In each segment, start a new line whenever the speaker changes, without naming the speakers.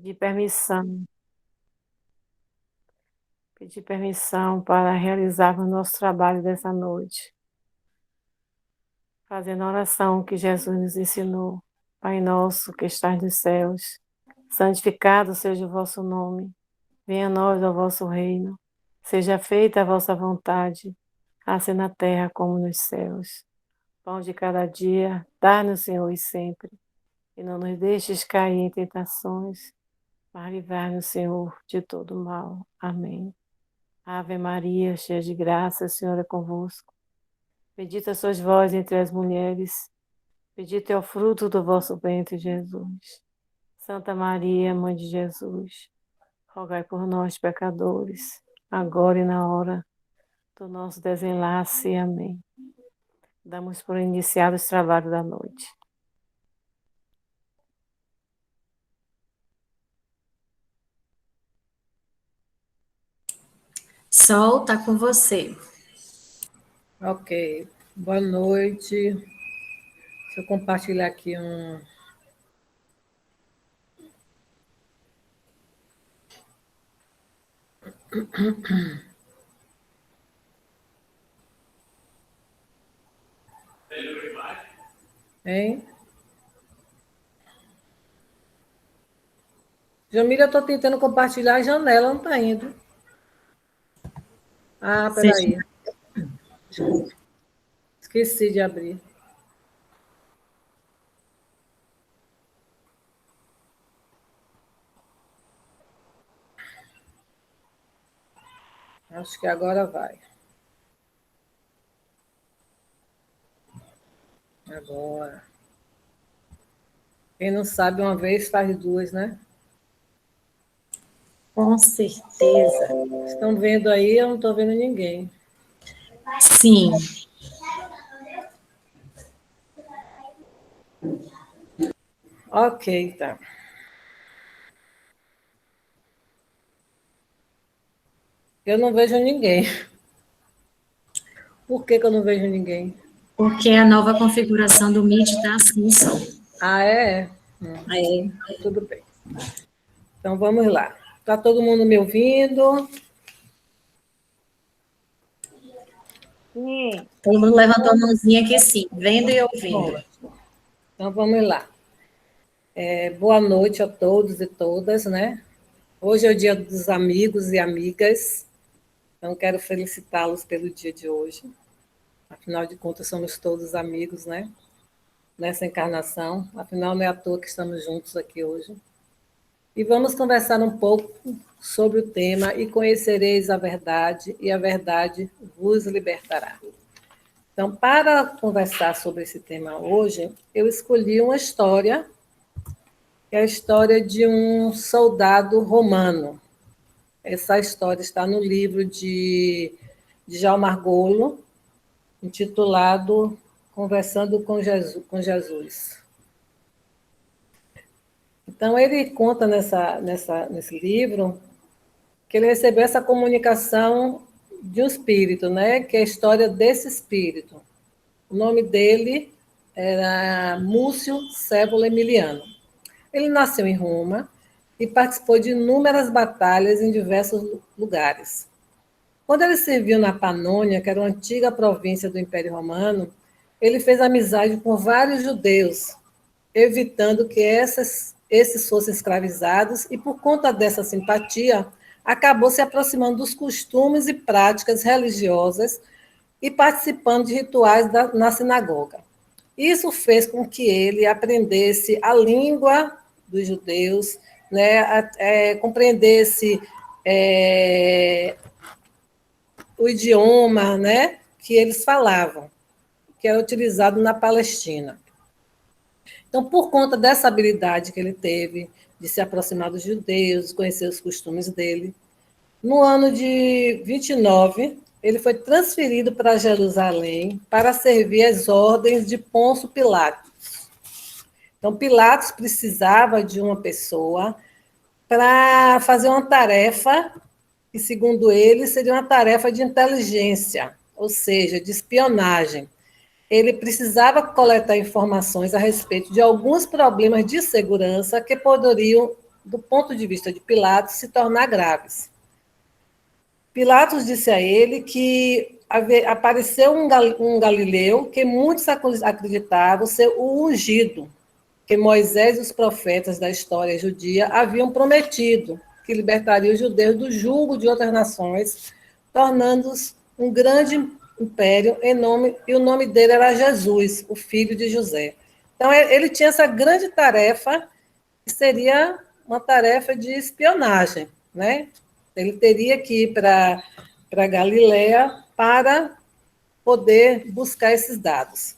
Pedir permissão, pedir permissão para realizar o nosso trabalho dessa noite, fazendo a oração que Jesus nos ensinou. Pai nosso que estás nos céus, santificado seja o vosso nome, venha a nós o vosso reino, seja feita a vossa vontade, assim na terra como nos céus. Pão de cada dia, dá-nos, Senhor, e sempre, e não nos deixes cair em tentações, mas livrai-nos, Senhor, de todo mal. Amém. Ave Maria, cheia de graça, o Senhor é convosco. Bendita sois vós entre as mulheres, bendito é o fruto do vosso ventre, Jesus. Santa Maria, Mãe de Jesus, rogai por nós, pecadores, agora e na hora do nosso desenlace. Amém. Damos por iniciado os trabalhos da noite.
Sol, tá com você.
Ok. Boa noite. Deixa eu compartilhar aqui um. Hein? Jamila, eu estou tentando compartilhar a janela, não está indo. Ah, peraí. Esqueci de abrir. Acho que agora vai. Agora. Quem não sabe, uma vez faz duas, né?
Com certeza.
Estão vendo aí? Eu não estou vendo ninguém.
Sim.
Ok, tá. Eu não vejo ninguém. Por que eu não vejo ninguém?
Porque a nova configuração do Meet está assim, Sol.
Ah, é?
É.
Tudo bem. Então, vamos lá. Está todo mundo me ouvindo?
Sim.
Todo mundo levantou a mãozinha aqui, sim, vendo e ouvindo.
Então, vamos lá. Boa noite a todos e todas, né? Hoje é o dia dos amigos e amigas, então quero felicitá-los pelo dia de hoje. Afinal de contas, somos todos amigos, né? Nessa encarnação. Afinal, não é à toa que estamos juntos aqui hoje. E vamos conversar um pouco sobre o tema e conhecereis a verdade, e a verdade vos libertará. Então, para conversar sobre esse tema hoje, eu escolhi uma história, que é a história de um soldado romano. Essa história está no livro de João Margolo, intitulado Conversando com Jesus. Então, ele conta nesse livro que ele recebeu essa comunicação de um espírito, né? Que é a história desse espírito. O nome dele era Múcio Cévola Emiliano. Ele nasceu em Roma e participou de inúmeras batalhas em diversos lugares. Quando ele serviu na Panônia, que era uma antiga província do Império Romano, ele fez amizade com vários judeus, evitando que esses fossem escravizados, e por conta dessa simpatia, acabou se aproximando dos costumes e práticas religiosas e participando de rituais na sinagoga. Isso fez com que ele aprendesse a língua dos judeus, né, compreendesse o idioma, né, que eles falavam, que era utilizado na Palestina. Então, por conta dessa habilidade que ele teve de se aproximar dos judeus, conhecer os costumes dele, no ano de 29, ele foi transferido para Jerusalém para servir as ordens de Pôncio Pilatos. Então, Pilatos precisava de uma pessoa para fazer uma tarefa que, segundo ele, seria uma tarefa de inteligência, ou seja, de espionagem. Ele precisava coletar informações a respeito de alguns problemas de segurança que poderiam do ponto de vista de Pilatos, se tornar graves. Pilatos disse a ele que apareceu um galileu que muitos acreditavam ser o ungido, que Moisés e os profetas da história judia haviam prometido, que libertaria os judeus do jugo de outras nações, tornando-os um grande império, e o nome dele era Jesus, o filho de José. Então, ele tinha essa grande tarefa, que seria uma tarefa de espionagem, né? Ele teria que ir para Galiléia para poder buscar esses dados.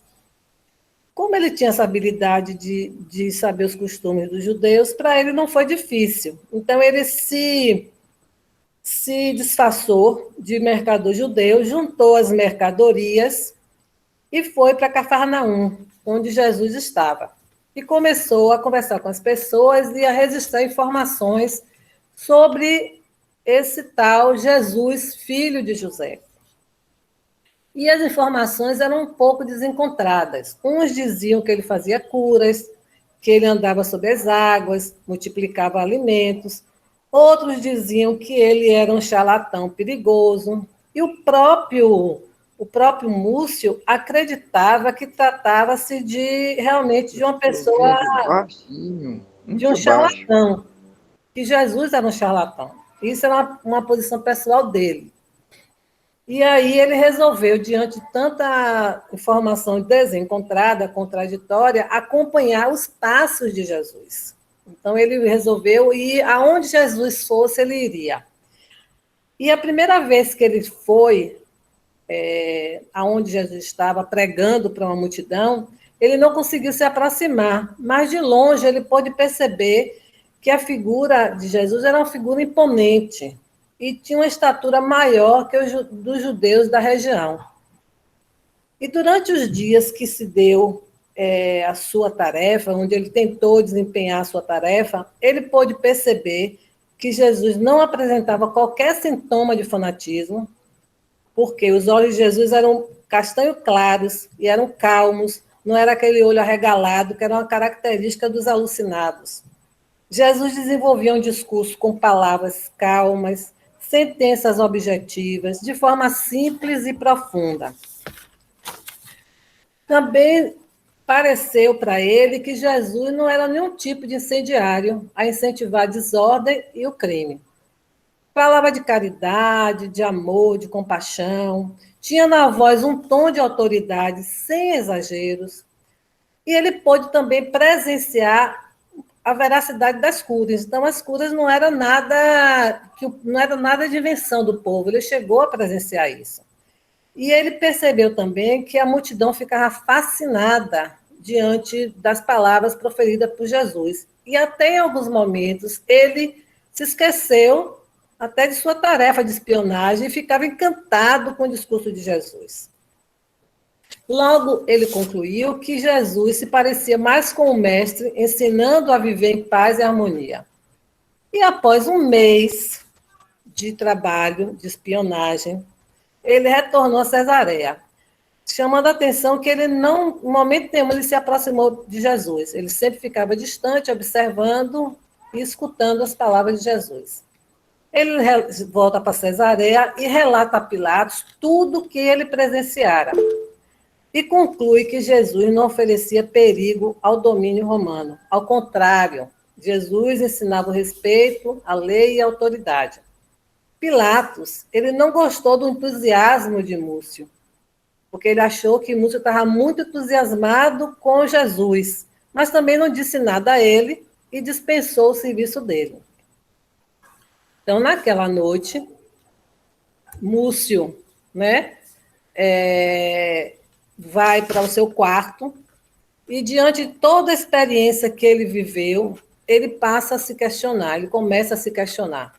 Como ele tinha essa habilidade de saber os costumes dos judeus, para ele não foi difícil. Então, ele se disfarçou de mercador judeu, juntou as mercadorias e foi para Cafarnaum, onde Jesus estava. E começou a conversar com as pessoas e a registrar informações sobre esse tal Jesus, filho de José. E as informações eram um pouco desencontradas. Uns diziam que ele fazia curas, que ele andava sobre as águas, multiplicava alimentos. Outros diziam que ele era um charlatão perigoso. E o próprio Múcio acreditava que tratava-se realmente de uma pessoa, de um charlatão, que Jesus era um charlatão. Isso era uma posição pessoal dele. E aí ele resolveu, diante de tanta informação desencontrada, contraditória, acompanhar os passos de Jesus. Então ele resolveu ir aonde Jesus fosse, ele iria. E a primeira vez que ele foi aonde Jesus estava pregando para uma multidão, ele não conseguiu se aproximar, mas de longe ele pôde perceber que a figura de Jesus era uma figura imponente e tinha uma estatura maior que dos judeus da região. E durante os dias que se deu a sua tarefa, onde ele tentou desempenhar a sua tarefa, ele pôde perceber que Jesus não apresentava qualquer sintoma de fanatismo, porque os olhos de Jesus eram castanho claros e eram calmos, não era aquele olho arregalado, que era uma característica dos alucinados. Jesus desenvolvia um discurso com palavras calmas, sentenças objetivas, de forma simples e profunda. Também pareceu para ele que Jesus não era nenhum tipo de incendiário a incentivar a desordem e o crime. Falava de caridade, de amor, de compaixão, tinha na voz um tom de autoridade sem exageros, e ele pôde também presenciar a veracidade das curas. Então, as curas não era nada de invenção do povo, ele chegou a presenciar isso. E ele percebeu também que a multidão ficava fascinada diante das palavras proferidas por Jesus. E até em alguns momentos ele se esqueceu até de sua tarefa de espionagem e ficava encantado com o discurso de Jesus. Logo, ele concluiu que Jesus se parecia mais com o mestre, ensinando a viver em paz e harmonia. E após um mês de trabalho, de espionagem, ele retornou a Cesareia, chamando a atenção que ele não, em momento nenhum, ele se aproximou de Jesus. Ele sempre ficava distante, observando e escutando as palavras de Jesus. Ele volta para Cesareia e relata a Pilatos tudo o que ele presenciara. E conclui que Jesus não oferecia perigo ao domínio romano. Ao contrário, Jesus ensinava o respeito à lei e à autoridade. Pilatos, ele não gostou do entusiasmo de Múcio, porque ele achou que Múcio estava muito entusiasmado com Jesus, mas também não disse nada a ele e dispensou o serviço dele. Então, naquela noite, Múcio, vai para o seu quarto e, diante de toda a experiência que ele viveu, ele passa a se questionar, ele começa a se questionar.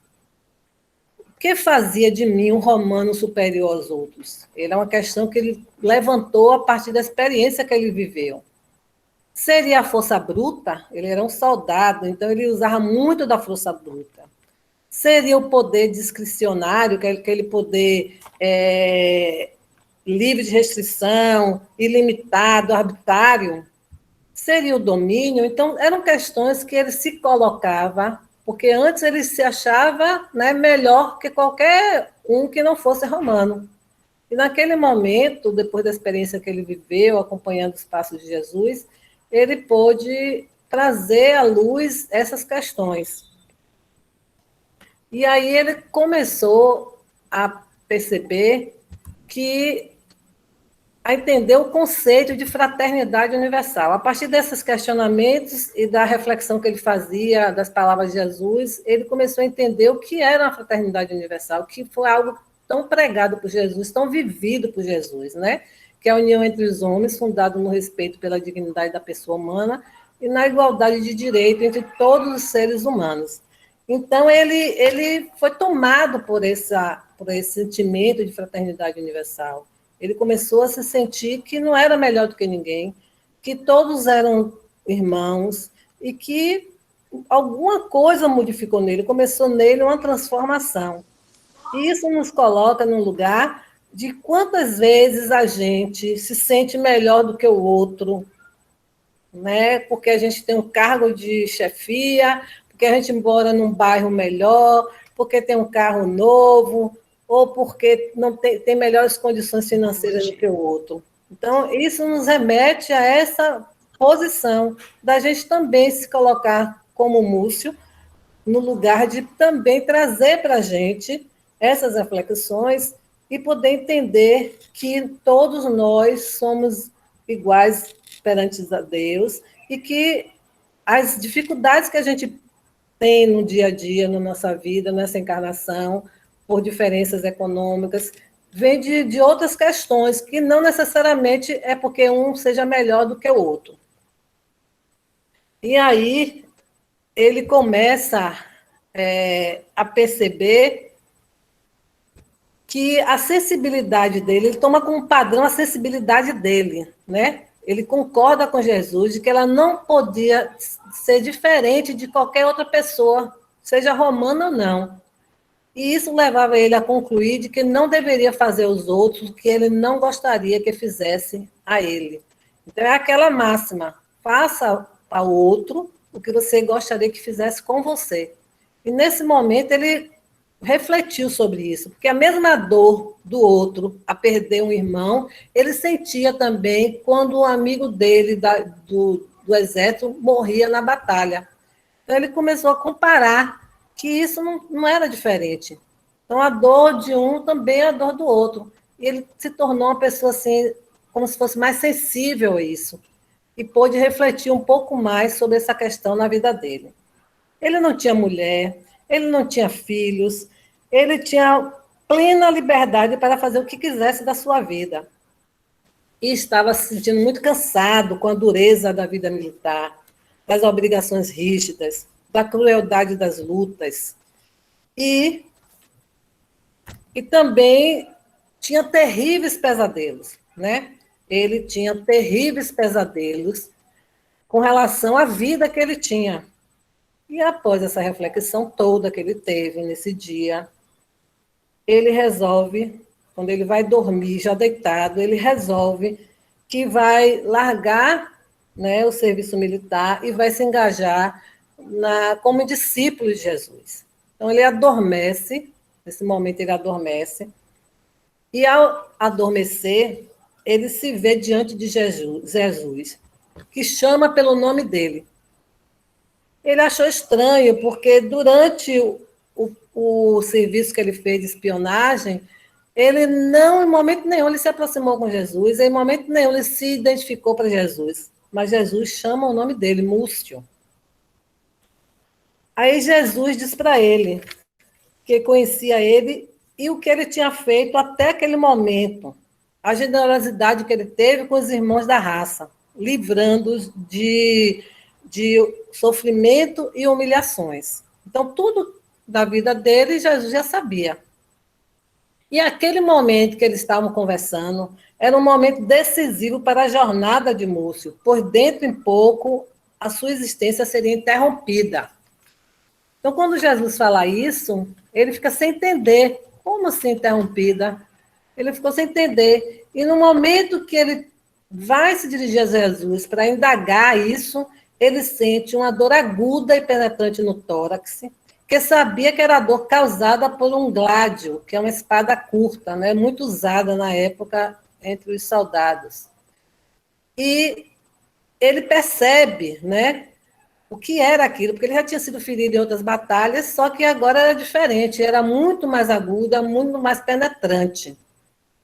O que fazia de mim um romano superior aos outros? Ele é uma questão que ele levantou a partir da experiência que ele viveu. Seria a força bruta? Ele era um soldado, então ele usava muito da força bruta. Seria o poder discricionário, aquele poder livre de restrição, ilimitado, arbitrário? Seria o domínio? Então, eram questões que ele se colocava porque antes ele se achava, né, melhor que qualquer um que não fosse romano. E naquele momento, depois da experiência que ele viveu, acompanhando os passos de Jesus, ele pôde trazer à luz essas questões. E aí ele começou a perceber que a entender o conceito de fraternidade universal. A partir desses questionamentos e da reflexão que ele fazia das palavras de Jesus, ele começou a entender o que era a fraternidade universal, que foi algo tão pregado por Jesus, tão vivido por Jesus, né? Que é a união entre os homens, fundado no respeito pela dignidade da pessoa humana e na igualdade de direito entre todos os seres humanos. Então, ele foi tomado por esse sentimento de fraternidade universal. Ele começou a se sentir que não era melhor do que ninguém, que todos eram irmãos e que alguma coisa modificou nele, começou nele uma transformação. E isso nos coloca num lugar de quantas vezes a gente se sente melhor do que o outro, né? Porque a gente tem um cargo de chefia, porque a gente mora num bairro melhor, porque tem um carro novo, ou porque não tem melhores condições financeiras do que o outro. Então, isso nos remete a essa posição da gente também se colocar como Múcio, no lugar de também trazer para a gente essas reflexões e poder entender que todos nós somos iguais perante a Deus e que as dificuldades que a gente tem no dia a dia, na nossa vida, nessa encarnação, por diferenças econômicas, vem de outras questões, que não necessariamente é porque um seja melhor do que o outro. E aí ele começa a perceber que a sensibilidade dele, ele toma como padrão a sensibilidade dele, né? Ele concorda com Jesus de que ela não podia ser diferente de qualquer outra pessoa, seja romana ou não. E isso levava ele a concluir de que não deveria fazer aos outros o que ele não gostaria que fizesse a ele. Então é aquela máxima: faça ao outro o que você gostaria que fizesse com você. E nesse momento ele refletiu sobre isso, porque a mesma dor do outro a perder um irmão, ele sentia também quando um amigo dele do exército morria na batalha. Então ele começou a comparar que isso não era diferente. Então a dor de um também é a dor do outro. E ele se tornou uma pessoa assim, como se fosse mais sensível a isso. E pôde refletir um pouco mais sobre essa questão na vida dele. Ele não tinha mulher, ele não tinha filhos, ele tinha plena liberdade para fazer o que quisesse da sua vida. E estava se sentindo muito cansado com a dureza da vida militar, das obrigações rígidas, da crueldade das lutas. E também tinha terríveis pesadelos, né? Ele tinha terríveis pesadelos com relação à vida que ele tinha. E após essa reflexão toda que ele teve nesse dia, ele resolve, quando ele vai dormir, já deitado, ele resolve que vai largar, né, o serviço militar e vai se engajar como discípulo de Jesus. Então, ele adormece, nesse momento ele adormece, e ao adormecer, ele se vê diante de Jesus, que chama pelo nome dele. Ele achou estranho, porque durante o serviço que ele fez de espionagem, ele não, em momento nenhum, ele se aproximou com Jesus, em momento nenhum ele se identificou para Jesus, mas Jesus chama o nome dele, Múcio. Aí Jesus diz para ele que conhecia ele e o que ele tinha feito até aquele momento, a generosidade que ele teve com os irmãos da raça, livrando-os de sofrimento e humilhações. Então, tudo da vida dele, Jesus já sabia. E aquele momento que eles estavam conversando era um momento decisivo para a jornada de Múcio. Por dentro em pouco, a sua existência seria interrompida. Então, quando Jesus fala isso, ele fica sem entender. Como assim interrompida? Ele ficou sem entender. E no momento que ele vai se dirigir a Jesus para indagar isso, ele sente uma dor aguda e penetrante no tórax, que sabia que era a dor causada por um gládio, que é uma espada curta, né, muito usada na época entre os soldados. E ele percebe, né, o que era aquilo, porque ele já tinha sido ferido em outras batalhas, só que agora era diferente, era muito mais aguda, muito mais penetrante.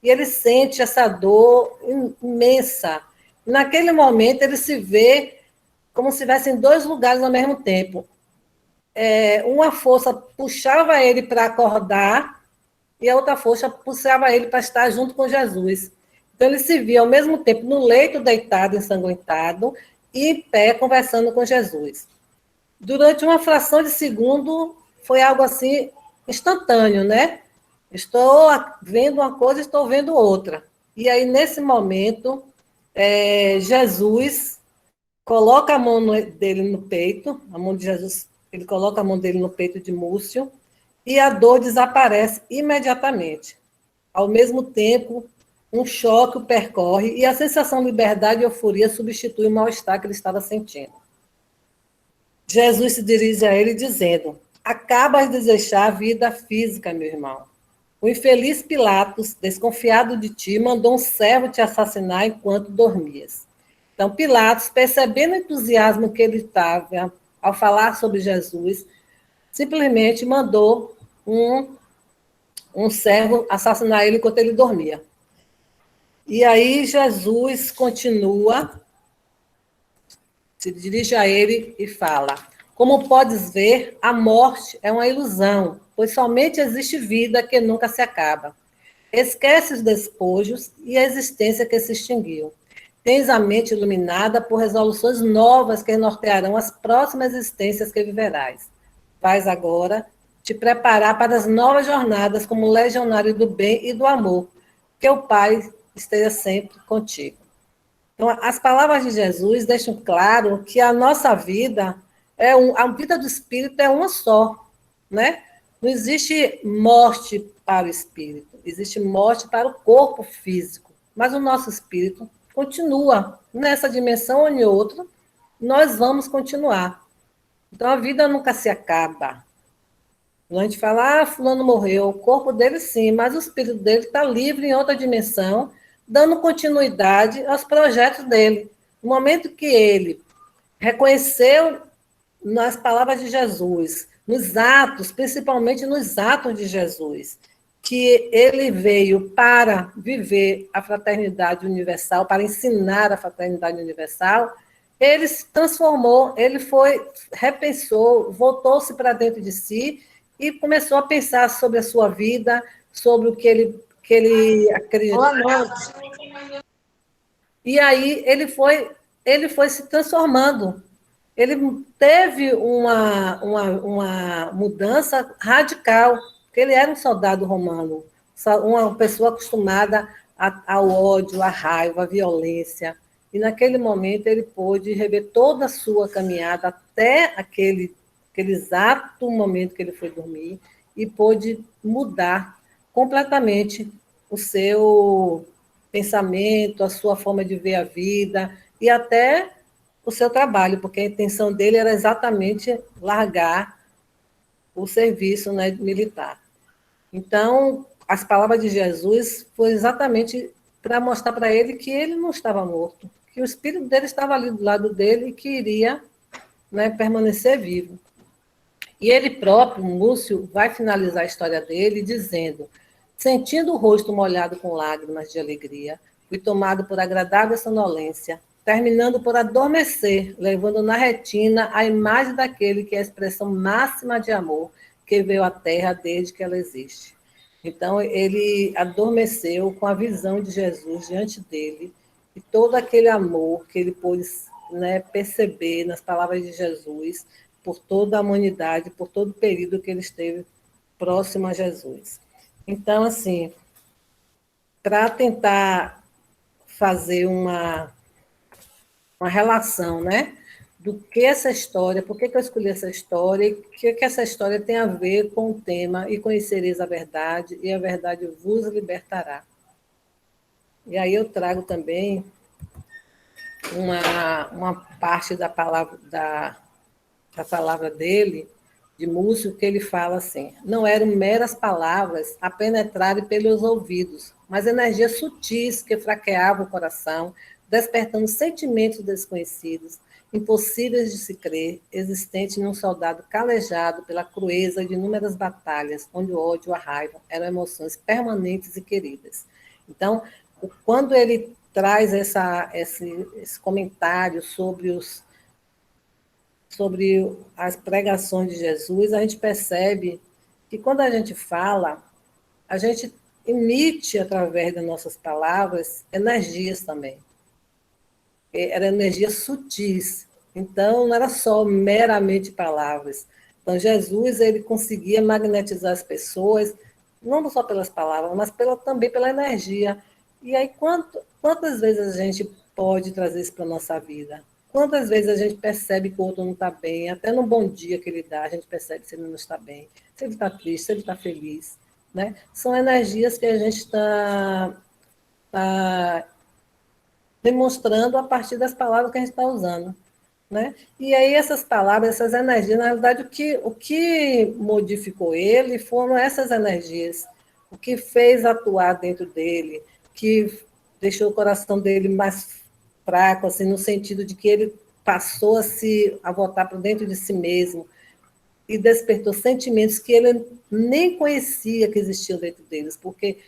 E ele sente essa dor imensa. Naquele momento, ele se vê como se estivesse em dois lugares ao mesmo tempo. Uma força puxava ele para acordar e a outra força puxava ele para estar junto com Jesus. Então, ele se via ao mesmo tempo no leito, deitado, ensanguentado, e em pé, conversando com Jesus. Durante uma fração de segundo, foi algo assim instantâneo, né? Estou vendo uma coisa, estou vendo outra. E aí, nesse momento, Jesus coloca a mão dele no peito, a mão de Jesus, ele coloca a mão dele no peito de Múcio, e a dor desaparece imediatamente. Ao mesmo tempo, um choque o percorre e a sensação de liberdade e euforia substitui o mal-estar que ele estava sentindo. Jesus se dirige a ele dizendo: acabas de deixar a vida física, meu irmão. O infeliz Pilatos, desconfiado de ti, mandou um servo te assassinar enquanto dormias. Então, Pilatos, percebendo o entusiasmo que ele estava ao falar sobre Jesus, simplesmente mandou um servo assassinar ele enquanto ele dormia. E aí Jesus continua, se dirige a ele e fala: como podes ver, a morte é uma ilusão, pois somente existe vida que nunca se acaba. Esquece os despojos e a existência que se extinguiu. Tens a mente iluminada por resoluções novas que nortearão as próximas existências que viverás. Vais agora te preparar para as novas jornadas como legionário do bem e do amor. Que o Pai esteja sempre contigo. Então, as palavras de Jesus deixam claro que a nossa vida, a vida do espírito é uma só, né? Não existe morte para o espírito, existe morte para o corpo físico, mas o nosso espírito continua nessa dimensão ou em outra, nós vamos continuar. Então, a vida nunca se acaba. A gente fala, fulano morreu, o corpo dele sim, mas o espírito dele está livre em outra dimensão, dando continuidade aos projetos dele. No momento que ele reconheceu nas palavras de Jesus, nos atos, principalmente nos atos de Jesus, que ele veio para viver a fraternidade universal, para ensinar a fraternidade universal, ele se transformou, ele repensou, voltou-se para dentro de si e começou a pensar sobre a sua vida, sobre o que ele acreditava. E aí ele foi se transformando. Ele teve uma mudança radical, porque ele era um soldado romano, uma pessoa acostumada ao ódio, à raiva, à violência. E naquele momento ele pôde rever toda a sua caminhada até aquele exato momento que ele foi dormir e pôde mudar completamente o seu pensamento, a sua forma de ver a vida e até o seu trabalho, porque a intenção dele era exatamente largar o serviço, né, militar. Então, as palavras de Jesus foi exatamente para mostrar para ele que ele não estava morto, que o espírito dele estava ali do lado dele e que iria, né, permanecer vivo. E ele próprio, Múcio, vai finalizar a história dele dizendo: sentindo o rosto molhado com lágrimas de alegria, fui tomado por agradável sonolência, terminando por adormecer, levando na retina a imagem daquele que é a expressão máxima de amor que veio à Terra desde que ela existe. Então, ele adormeceu com a visão de Jesus diante dele e todo aquele amor que ele pôde, né, perceber nas palavras de Jesus por toda a humanidade, por todo o período que ele esteve próximo a Jesus. Então, assim, para tentar fazer uma relação, né, do que essa história, por que eu escolhi essa história, e o que essa história tem a ver com o tema e conhecereis a verdade, e a verdade vos libertará. E aí eu trago também uma parte da palavra dele, de Múcio, que ele fala assim: não eram meras palavras a penetrarem pelos ouvidos, mas energias sutis que fraqueavam o coração, despertando sentimentos desconhecidos, impossíveis de se crer, existentes num soldado calejado pela crueza de inúmeras batalhas, onde o ódio e a raiva eram emoções permanentes e queridas. Então, quando ele traz esse comentário sobre as pregações de Jesus, a gente percebe que quando a gente fala, a gente emite, através das nossas palavras, energias também. Eram energias sutis. Então, não era só meramente palavras. Então, Jesus ele conseguia magnetizar as pessoas, não só pelas palavras, mas também pela energia. E aí, quantas vezes a gente pode trazer isso para a nossa vida? Quantas vezes a gente percebe que o outro não está bem, até no bom dia que ele dá, a gente percebe se ele não está bem, se ele está triste, se ele está feliz. Né? São energias que a gente está demonstrando a partir das palavras que a gente está usando. Né? E aí essas palavras, essas energias, na realidade, o que modificou ele foram essas energias, o que fez atuar dentro dele, que deixou o coração dele mais fraco, assim, no sentido de que ele passou a voltar para dentro de si mesmo e despertou sentimentos que ele nem conhecia que existiam dentro deles, porque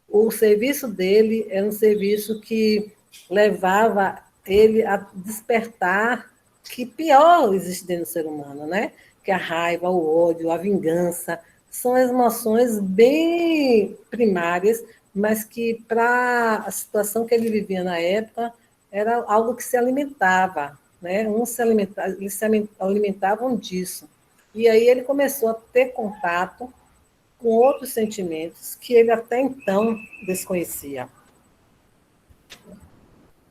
o serviço dele era um serviço que levava ele a despertar que pior existe dentro do ser humano, né? Que a raiva, o ódio, a vingança, são emoções bem primárias, mas que para a situação que ele vivia na época era algo que se alimentava, né? Eles se alimentavam disso. E aí ele começou a ter contato com outros sentimentos que ele até então desconhecia.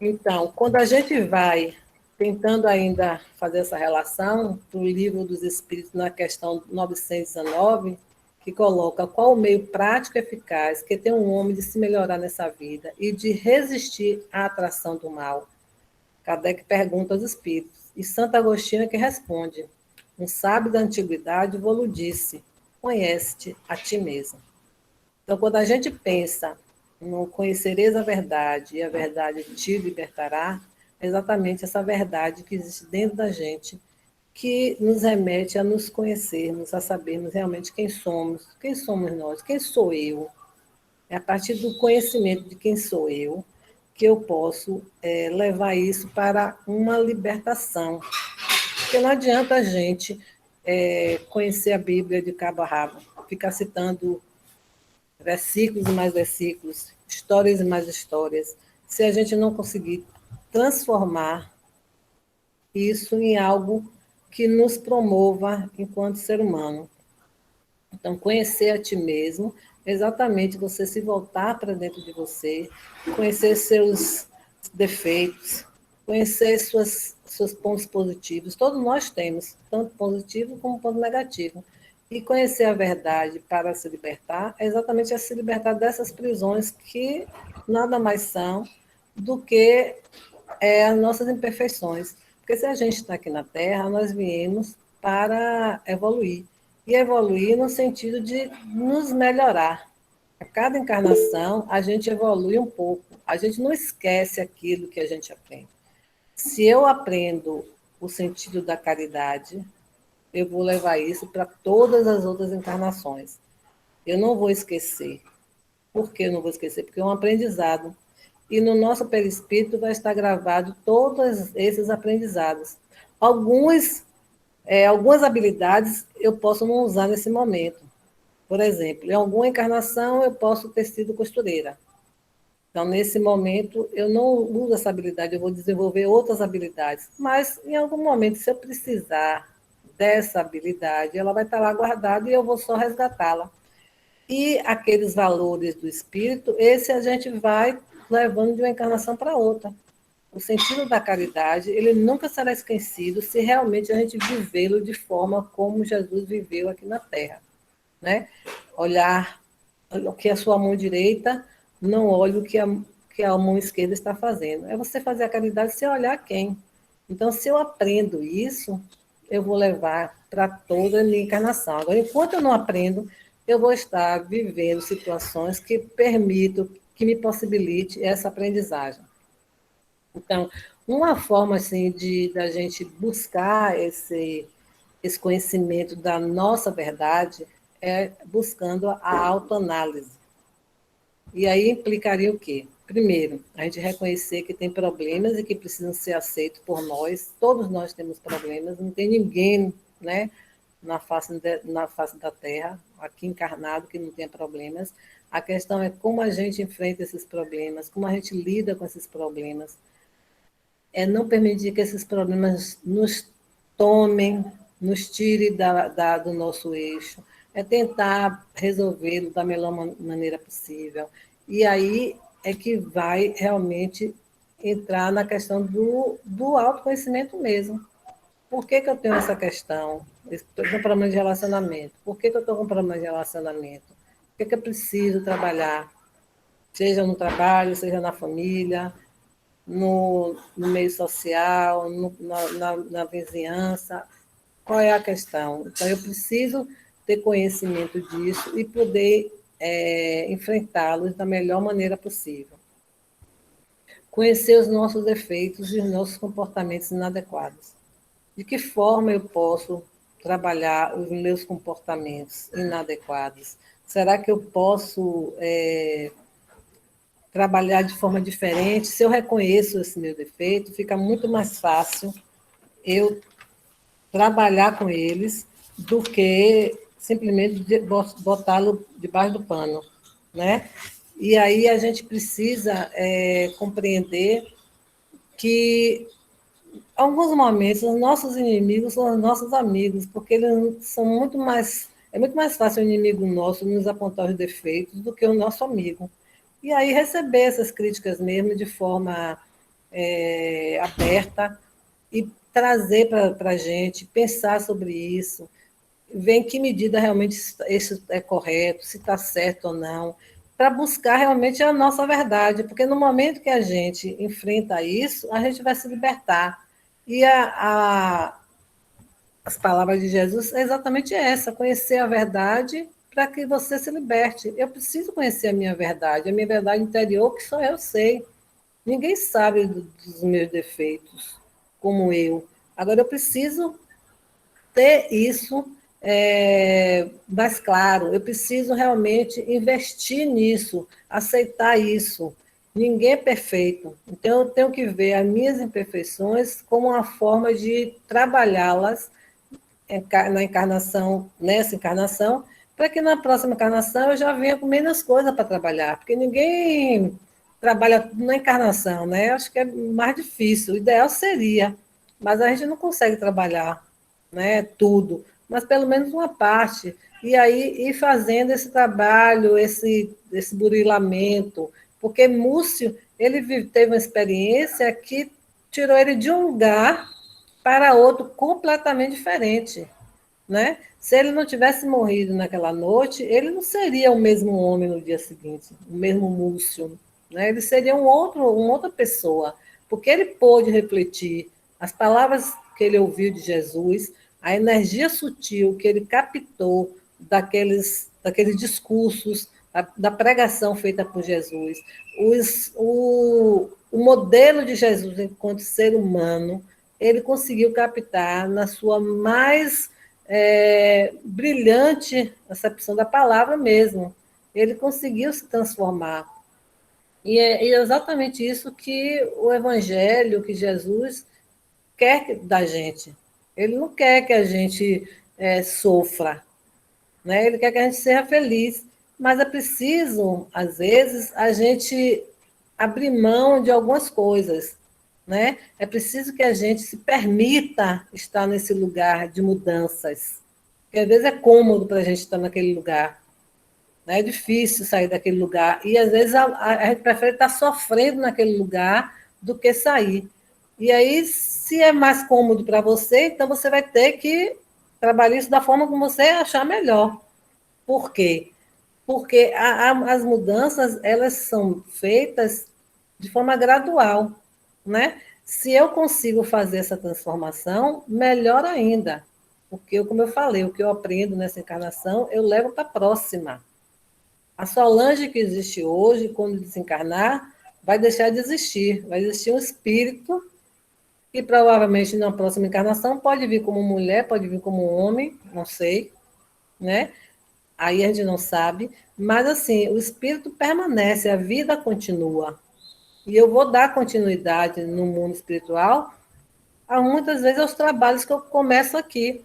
Então, quando a gente vai tentando ainda fazer essa relação para o Livro dos Espíritos, na questão 919, que coloca qual o meio prático e eficaz que tem um homem de se melhorar nessa vida e de resistir à atração do mal. Kardec pergunta aos espíritos, e Santo Agostinho é que responde: um sábio da antiguidade vou-lo disse, conhece-te a ti mesmo. Então, quando a gente pensa no conhecereis a verdade e a verdade te libertará, é exatamente essa verdade que existe dentro da gente, que nos remete a nos conhecermos, a sabermos realmente quem somos nós, quem sou eu. É a partir do conhecimento de quem sou eu que eu posso levar isso para uma libertação. Porque não adianta a gente conhecer a Bíblia de cabo a rabo, ficar citando versículos e mais versículos, histórias e mais histórias, se a gente não conseguir transformar isso em algo que nos promova enquanto ser humano. Então, conhecer a ti mesmo, exatamente você se voltar para dentro de você, conhecer seus defeitos, conhecer seus pontos positivos. Todos nós temos, tanto positivo como ponto negativo. E conhecer a verdade para se libertar é exatamente se libertar dessas prisões que nada mais são do que as nossas imperfeições. Porque se a gente está aqui na Terra, nós viemos para evoluir. E evoluir no sentido de nos melhorar. A cada encarnação, a gente evolui um pouco. A gente não esquece aquilo que a gente aprende. Se eu aprendo o sentido da caridade, eu vou levar isso para todas as outras encarnações. Eu não vou esquecer. Por que eu não vou esquecer? Porque é um aprendizado. E no nosso perispírito vai estar gravado todos esses aprendizados. Algumas habilidades eu posso não usar nesse momento. Por exemplo, em alguma encarnação eu posso ter sido costureira. Então, nesse momento, eu não uso essa habilidade, eu vou desenvolver outras habilidades. Mas, em algum momento, se eu precisar dessa habilidade, ela vai estar lá guardada e eu vou só resgatá-la. E aqueles valores do espírito, esse a gente vai levando de uma encarnação para outra. O sentido da caridade, ele nunca será esquecido se realmente a gente vivê-lo de forma como Jesus viveu aqui na Terra. Né? Olhar o que é a sua mão direita, não olhe o que que a mão esquerda está fazendo. É você fazer a caridade sem olhar quem. Então, se eu aprendo isso, eu vou levar para toda a minha encarnação. Agora, enquanto eu não aprendo, eu vou estar vivendo situações que permitam, que me possibilite essa aprendizagem. Então, uma forma assim de da gente buscar esse conhecimento da nossa verdade é buscando a autoanálise. E aí implicaria o quê? Primeiro, a gente reconhecer que tem problemas e que precisam ser aceitos por nós. Todos nós temos problemas, não tem ninguém, né, na face da Terra, aqui encarnado, que não tenha problemas. A questão é como a gente enfrenta esses problemas, como a gente lida com esses problemas. É não permitir que esses problemas nos tomem, nos tire do nosso eixo, é tentar resolvê-lo da melhor maneira possível. E aí é que vai realmente entrar na questão do autoconhecimento mesmo. Por que eu tenho essa questão? Estou com problema de relacionamento. Por que eu estou com problema de relacionamento? O que eu preciso trabalhar? Seja no trabalho, seja na família, no meio social, na vizinhança. Qual é a questão? Então, eu preciso ter conhecimento disso e poder enfrentá-los da melhor maneira possível. Conhecer os nossos defeitos e os nossos comportamentos inadequados. De que forma eu posso trabalhar os meus comportamentos inadequados? Será que eu posso trabalhar de forma diferente? Se eu reconheço esse meu defeito, fica muito mais fácil eu trabalhar com eles do que simplesmente botá-lo debaixo do pano, né? E aí a gente precisa compreender que, em alguns momentos, os nossos inimigos são os nossos amigos, porque eles são muito mais... É muito mais fácil o inimigo nosso nos apontar os defeitos do que o nosso amigo. E aí receber essas críticas mesmo de forma aberta e trazer para a gente, pensar sobre isso, ver em que medida realmente isso é correto, se está certo ou não, para buscar realmente a nossa verdade, porque no momento que a gente enfrenta isso, a gente vai se libertar. E as palavras de Jesus é exatamente essa, conhecer a verdade para que você se liberte. Eu preciso conhecer a minha verdade interior, que só eu sei. Ninguém sabe dos meus defeitos, como eu. Agora, eu preciso ter isso mais claro. Eu preciso realmente investir nisso, aceitar isso. Ninguém é perfeito. Então, eu tenho que ver as minhas imperfeições como uma forma de trabalhá-las na encarnação, nessa encarnação, para que na próxima encarnação eu já venha com menos coisa para trabalhar, porque ninguém trabalha tudo na encarnação, né? Acho que é mais difícil. O ideal seria, mas a gente não consegue trabalhar, né, tudo, mas pelo menos uma parte. E aí ir fazendo esse trabalho, esse burilamento, porque Múcio, ele teve uma experiência que tirou ele de um lugar para outro completamente diferente, né? Se ele não tivesse morrido naquela noite, ele não seria o mesmo homem no dia seguinte, o mesmo Múcio, né? Ele seria uma outra pessoa, porque ele pôde refletir as palavras que ele ouviu de Jesus, a energia sutil que ele captou daqueles discursos, da pregação feita por Jesus, o modelo de Jesus enquanto ser humano, ele conseguiu captar na sua mais brilhante acepção da palavra mesmo. Ele conseguiu se transformar. E é exatamente isso que o Evangelho, que Jesus quer da gente. Ele não quer que a gente sofra, né? Ele quer que a gente seja feliz. Mas é preciso, às vezes, a gente abrir mão de algumas coisas, né? É preciso que a gente se permita estar nesse lugar de mudanças, porque às vezes é cômodo para a gente estar naquele lugar, né? É difícil sair daquele lugar, e às vezes a gente prefere estar sofrendo naquele lugar do que sair. E aí, se é mais cômodo para você, então você vai ter que trabalhar isso da forma como você achar melhor. Por quê? Porque as mudanças, elas são feitas de forma gradual, né? Se eu consigo fazer essa transformação, melhor ainda. Porque, como eu falei, o que eu aprendo nessa encarnação, eu levo para a próxima. A Solange que existe hoje, quando desencarnar, vai deixar de existir. Vai existir um espírito que provavelmente na próxima encarnação pode vir como mulher, pode vir como homem, não sei, né? Aí a gente não sabe. Mas, assim, o espírito permanece, a vida continua. E eu vou dar continuidade no mundo espiritual a muitas vezes aos trabalhos que eu começo aqui,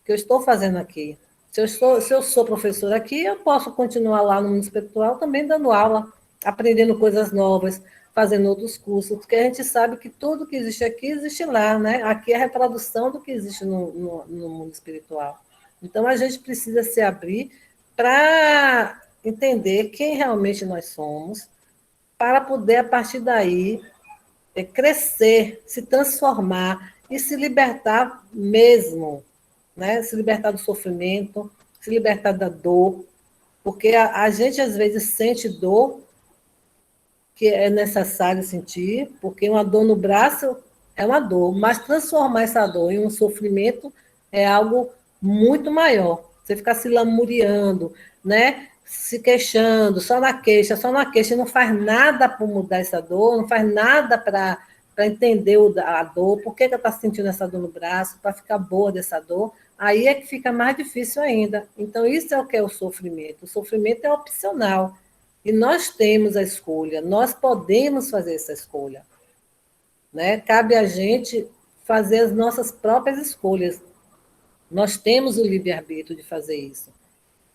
que eu estou fazendo aqui. Se eu sou professora aqui, eu posso continuar lá no mundo espiritual também dando aula, aprendendo coisas novas, fazendo outros cursos, porque a gente sabe que tudo que existe aqui existe lá, né? Aqui é a reprodução do que existe no mundo espiritual. Então a gente precisa se abrir para entender quem realmente nós somos, para poder, a partir daí, crescer, se transformar e se libertar mesmo, né? Se libertar do sofrimento, se libertar da dor, porque a gente às vezes sente dor que é necessário sentir, porque uma dor no braço é uma dor, mas transformar essa dor em um sofrimento é algo muito maior. Você ficar se lamuriando, né? Se queixando, só na queixa, e não faz nada para mudar essa dor, não faz nada para entender a dor, por que ela está sentindo essa dor no braço, para ficar boa dessa dor, aí é que fica mais difícil ainda. Então, isso é o que é o sofrimento. O sofrimento é opcional. E nós temos a escolha, nós podemos fazer essa escolha. Né? Cabe a gente fazer as nossas próprias escolhas. Nós temos o livre-arbítrio de fazer isso.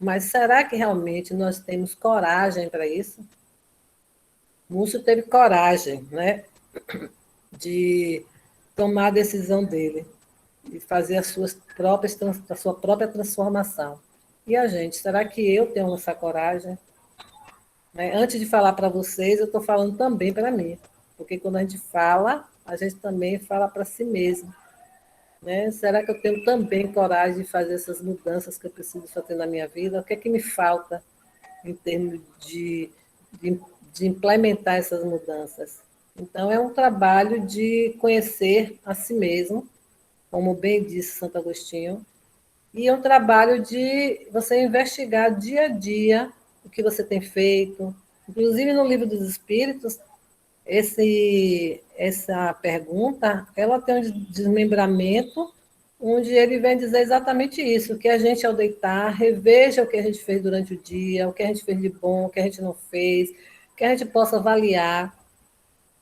Mas será que realmente nós temos coragem para isso? Múcio teve coragem, né, de tomar a decisão dele, de fazer a sua própria transformação. E a gente, será que eu tenho essa coragem? Né? Antes de falar para vocês, eu estou falando também para mim, porque quando a gente fala, a gente também fala para si mesmo. Né? Será que eu tenho também coragem de fazer essas mudanças que eu preciso fazer na minha vida? O que é que me falta em termos de, de implementar essas mudanças? Então, é um trabalho de conhecer a si mesmo, como bem disse Santo Agostinho, e é um trabalho de você investigar dia a dia o que você tem feito. Inclusive, no Livro dos Espíritos, essa pergunta, ela tem um desmembramento, onde ele vem dizer exatamente isso, que a gente, ao deitar, reveja o que a gente fez durante o dia, o que a gente fez de bom, o que a gente não fez, que a gente possa avaliar,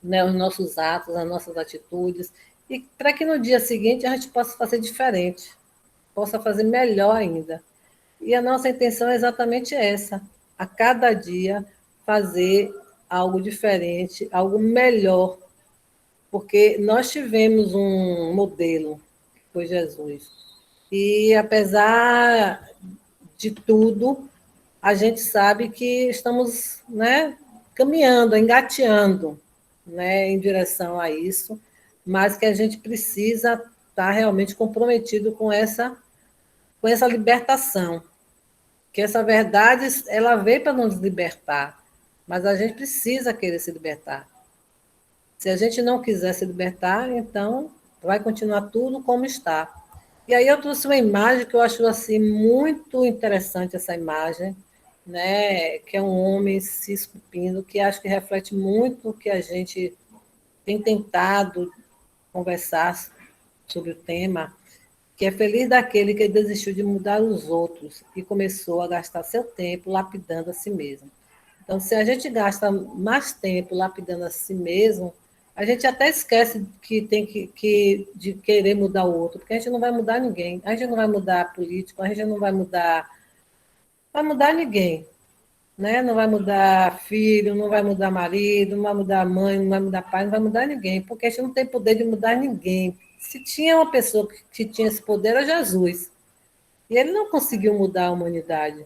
né, os nossos atos, as nossas atitudes, e para que no dia seguinte a gente possa fazer diferente, possa fazer melhor ainda. E a nossa intenção é exatamente essa: a cada dia fazer algo diferente, algo melhor, porque nós tivemos um modelo, que foi Jesus. E apesar de tudo, a gente sabe que estamos, né, caminhando, engateando, né, em direção a isso, mas que a gente precisa estar realmente comprometido com essa libertação, que essa verdade ela veio para nos libertar, mas a gente precisa querer se libertar. Se a gente não quiser se libertar, então vai continuar tudo como está. E aí eu trouxe uma imagem que eu acho assim muito interessante, essa imagem, né, que é um homem se esculpindo, que acho que reflete muito o que a gente tem tentado conversar sobre o tema, que é feliz daquele que desistiu de mudar os outros e começou a gastar seu tempo lapidando a si mesmo. Então, se a gente gasta mais tempo lapidando a si mesmo, a gente até esquece que tem de querer mudar o outro, porque a gente não vai mudar ninguém. A gente não vai mudar político, a gente não vai mudar ninguém. Né? Não vai mudar filho, não vai mudar marido, não vai mudar mãe, não vai mudar pai, não vai mudar ninguém, porque a gente não tem poder de mudar ninguém. Se tinha uma pessoa que tinha esse poder, era Jesus. E ele não conseguiu mudar a humanidade.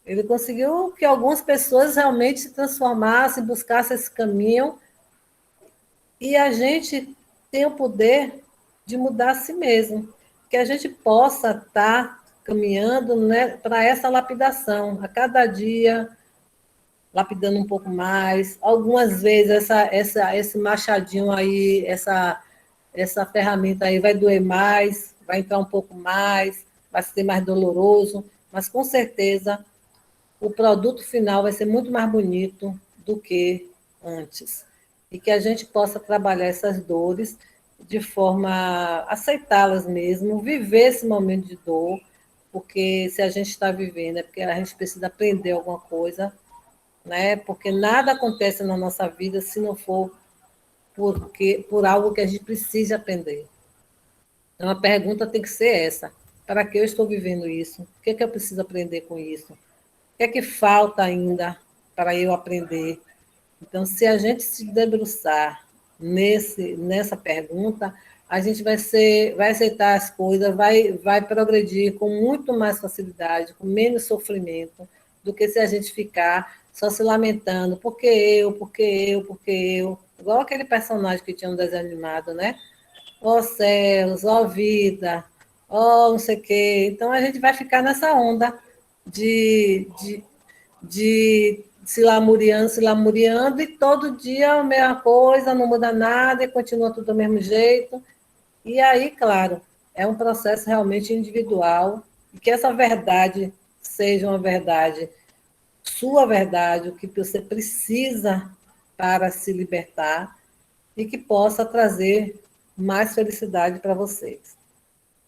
Ele conseguiu que algumas pessoas realmente se transformassem, buscassem esse caminho, e a gente tem o poder de mudar a si mesmo. Que a gente possa estar caminhando, né, para essa lapidação. A cada dia lapidando um pouco mais. Algumas vezes esse machadinho aí, essa ferramenta aí vai doer mais, vai entrar um pouco mais, vai ser mais doloroso, mas com certeza o produto final vai ser muito mais bonito do que antes. E que a gente possa trabalhar essas dores de forma a aceitá-las mesmo, viver esse momento de dor, porque se a gente está vivendo é porque a gente precisa aprender alguma coisa, né? Porque nada acontece na nossa vida se não for por algo que a gente precisa aprender. Então, a pergunta tem que ser essa: para que eu estou vivendo isso? O que é que eu preciso aprender com isso? O que é que falta ainda para eu aprender? Então, se a gente se debruçar nessa pergunta, a gente vai aceitar as coisas, vai progredir com muito mais facilidade, com menos sofrimento, do que se a gente ficar só se lamentando, porque eu, porque eu, porque eu. Igual aquele personagem que tinha um desenho animado, né? Ó céus, ó vida, ó não sei o quê. Então, a gente vai ficar nessa onda de se lamuriando, e todo dia a mesma coisa, não muda nada, e continua tudo do mesmo jeito. E aí, claro, é um processo realmente individual, e que essa verdade seja uma verdade, sua verdade, o que você precisa para se libertar, e que possa trazer mais felicidade para vocês.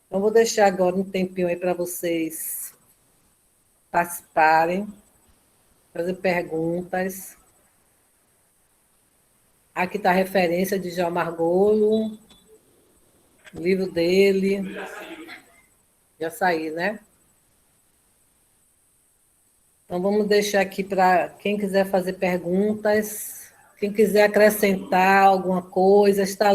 Então, vou deixar agora um tempinho aí para vocês participarem, fazer perguntas. Aqui está a referência de João Margolo, o livro dele. Já saí, né? Então, vamos deixar aqui para quem quiser fazer perguntas, quem quiser acrescentar alguma coisa, está